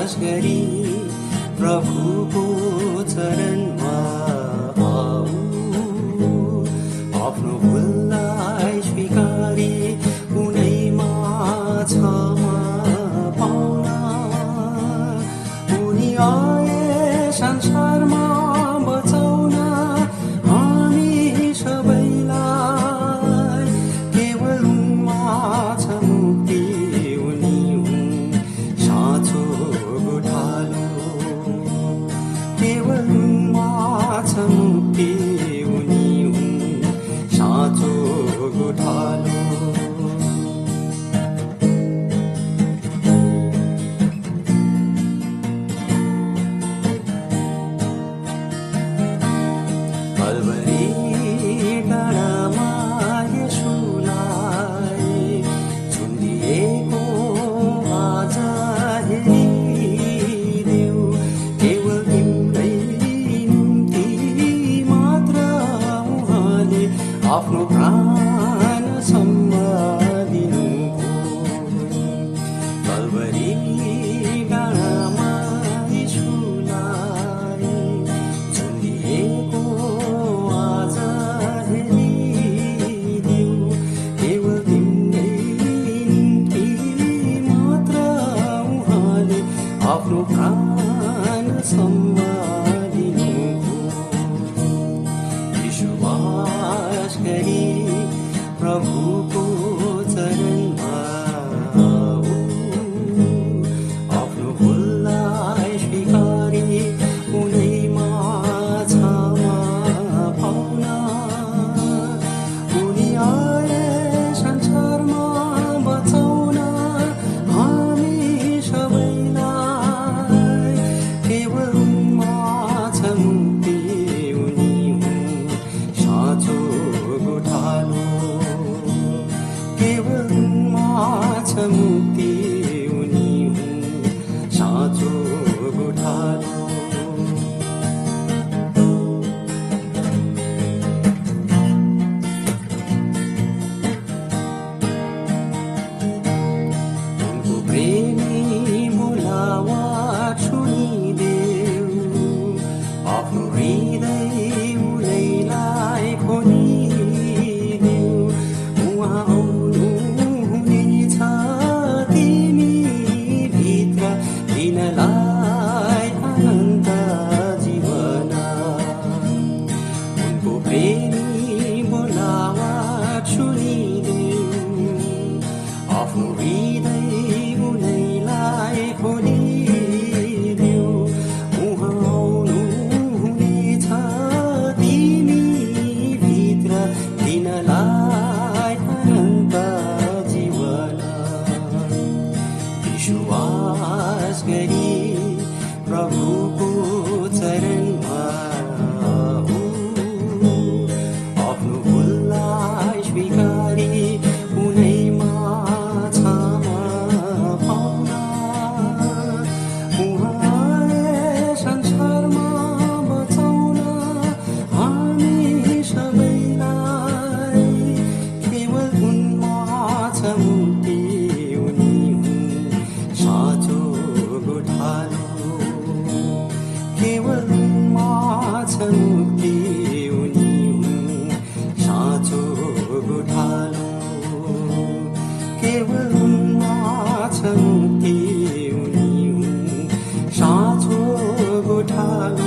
विश्वास गरी प्रभुको चरणमा आऊ आफ्नो भुललाई स्वीकारी उनैमा क्षमा पाउन उनी आए संसारमा बचाउन हामी सबैलाई केवल उनमा छ मुक्ति उनी हुन् साँचो गोठालो केवल उनमा छ मुक्ति उनी हुन् साँचो गोठालो आफ्नो प्राण सम्हालिनुको कल्वरी डाँडामा यीशुलाई झुन्डिएको आज हेरिदेऊ केवल तिम्रै निम्ति मात्र उहाँले आफ्नो प्राण सम्हालिनुको विश्वास गरी प्रभुको चरणमा आऊ आफ्नो भुललाई स्वीकारी उनैमा क्षमा पाउन उनी आए संसारमा बचाउन हामी सबैलाई केवल उनमा छ मुक्ति उनी हुन् साँचो गोठालो केवल उनमा छ मुक्ति उनी हुन् साँचो गोठालो उनको प्रेमी बोलावा सुनिदेऊ आफ्नो हृदय उनैलाई खोलिदेऊ उहाँ आउनुहुनेछ तिमी भित्र दिनलाई अनन्त जीवन उनको प्रेमी बोलावा सुनिदेऊ आफ्नो हृदय उनैलाई खोलिदेऊ उहाँ आउनुहुनेछ तिमी भित्र दिनलाई अनन्त जीवन विश्वास गरी प्रभुको चरणमा आऊ आफ्नो भुललाई स्वीकारी उनैमा क्षमा पाउन उहाँ आए संसारमा बचाउन हामी सबैलाई केवल उनमा छ मुक्ति उनी हुन् साँचो गोठालो केवल उनमा छ मुक्ति उनी हुन् साँचो गोठालो केवल उनमा छ मुक्ति उनी हुन् साँचो गोठालो